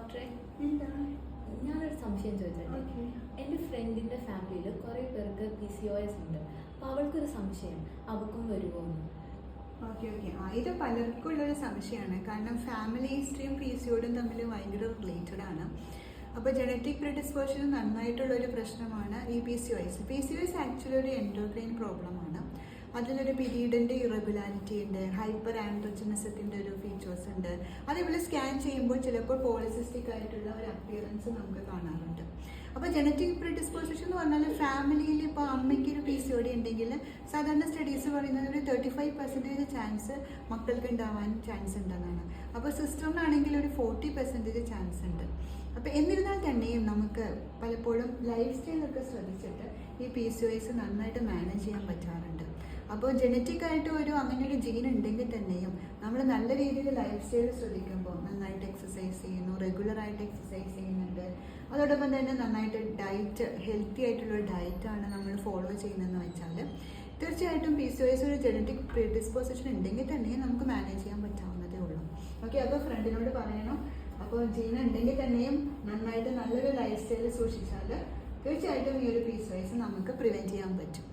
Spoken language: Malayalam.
ഡോക്ടറെ, എന്താ? ഞാനൊരു സംശയം ചോദിച്ചോട്ടെ. എൻ്റെ ഫ്രണ്ടിൻ്റെ ഫാമിലിയിൽ കുറേ പേർക്ക് PCOS ഉണ്ട്. അപ്പോൾ അവൾക്കൊരു സംശയം, അവൾക്കും വരുമോ എന്ന്. ഓക്കെ ഇത് പലർക്കും ഉള്ളൊരു സംശയമാണ്. കാരണം ഫാമിലി ഹിസ്റ്ററിയും PCODും തമ്മിൽ ഭയങ്കര റിലേറ്റഡ് ആണ്. അപ്പോൾ ജനറ്റിക് പ്രിഡിസ്പോസിഷൻ നന്നായിട്ടുള്ളൊരു പ്രശ്നമാണ് ഈ PCOS. PCOS ആക്ച്വലി ഒരു എൻഡോക്രൈൻ പ്രോബ്ലമാണ്. അതിലൊരു പീരീഡിൻ്റെ ഇറഗുലാരിറ്റി ഉണ്ട്, ഹൈപ്പർ ആൻഡ്രോജനസത്തിൻ്റെ ഒരു ഫീച്ചേഴ്സ് ഉണ്ട്. അതേപോലെ സ്കാൻ ചെയ്യുമ്പോൾ ചിലപ്പോൾ പോളിസിസ്റ്റിക് ആയിട്ടുള്ള ഒരു അപ്പിയറൻസ് നമുക്ക് കാണാറുണ്ട്. അപ്പോൾ ജനറ്റിക് പ്രിഡിസ്പോസിഷൻ എന്ന് പറഞ്ഞാൽ ഫാമിലിയിൽ ഇപ്പോൾ അമ്മയ്ക്ക് ഒരു PCOD ഉണ്ടെങ്കിൽ സാധാരണ സ്റ്റഡീസ് പറയുന്നത് ഒരു 35% ചാൻസ് മക്കൾക്ക് ഉണ്ടാവാൻ ചാൻസ് ഉണ്ടെന്നാണ്. അപ്പോൾ സിസ്റ്ററിനാണെങ്കിൽ ഒരു 40% ചാൻസ് ഉണ്ട്. അപ്പോൾ എന്നിരുന്നാൽ തന്നെയും നമുക്ക് പലപ്പോഴും ലൈഫ് സ്റ്റൈലൊക്കെ ശ്രദ്ധിച്ചിട്ട് ഈ PCOS നന്നായിട്ട് മാനേജ് ചെയ്യാൻ പറ്റാറുണ്ട്. അപ്പോൾ ജനറ്റിക് ആയിട്ട് അങ്ങനെ ഒരു ജീൻ ഉണ്ടെങ്കിൽ തന്നെയും നമ്മൾ നല്ല രീതിയിൽ ലൈഫ് സ്റ്റൈൽ ശ്രദ്ധിക്കുമ്പോൾ നന്നായിട്ട് എക്സസൈസ് ചെയ്യുന്നു, റെഗുലറായിട്ട് എക്സസൈസ് ചെയ്യുന്നുണ്ട്, അതോടൊപ്പം തന്നെ നന്നായിട്ട് ഡയറ്റ്, ഹെൽത്തി ആയിട്ടുള്ള ഡയറ്റാണ് നമ്മൾ ഫോളോ ചെയ്യുന്നതെന്ന് വെച്ചാൽ തീർച്ചയായിട്ടും PCOS ഒരു ജനറ്റിക് പ്രിഡിസ്പോസിഷൻ ഉണ്ടെങ്കിൽ തന്നെ നമുക്ക് മാനേജ് ചെയ്യാൻ പറ്റാവുന്നതേ ഉള്ളൂ. ഓക്കെ, അപ്പോൾ ഫ്രണ്ടിനോട് പറയണം. അപ്പോൾ ജീൻ ഉണ്ടെങ്കിൽ തന്നെയും നന്നായിട്ട് നല്ലൊരു ലൈഫ് സ്റ്റൈൽ സൂക്ഷിച്ചാൽ തീർച്ചയായിട്ടും ഈ ഒരു PCOS നമുക്ക് പ്രിവെൻറ്റ് ചെയ്യാൻ പറ്റും.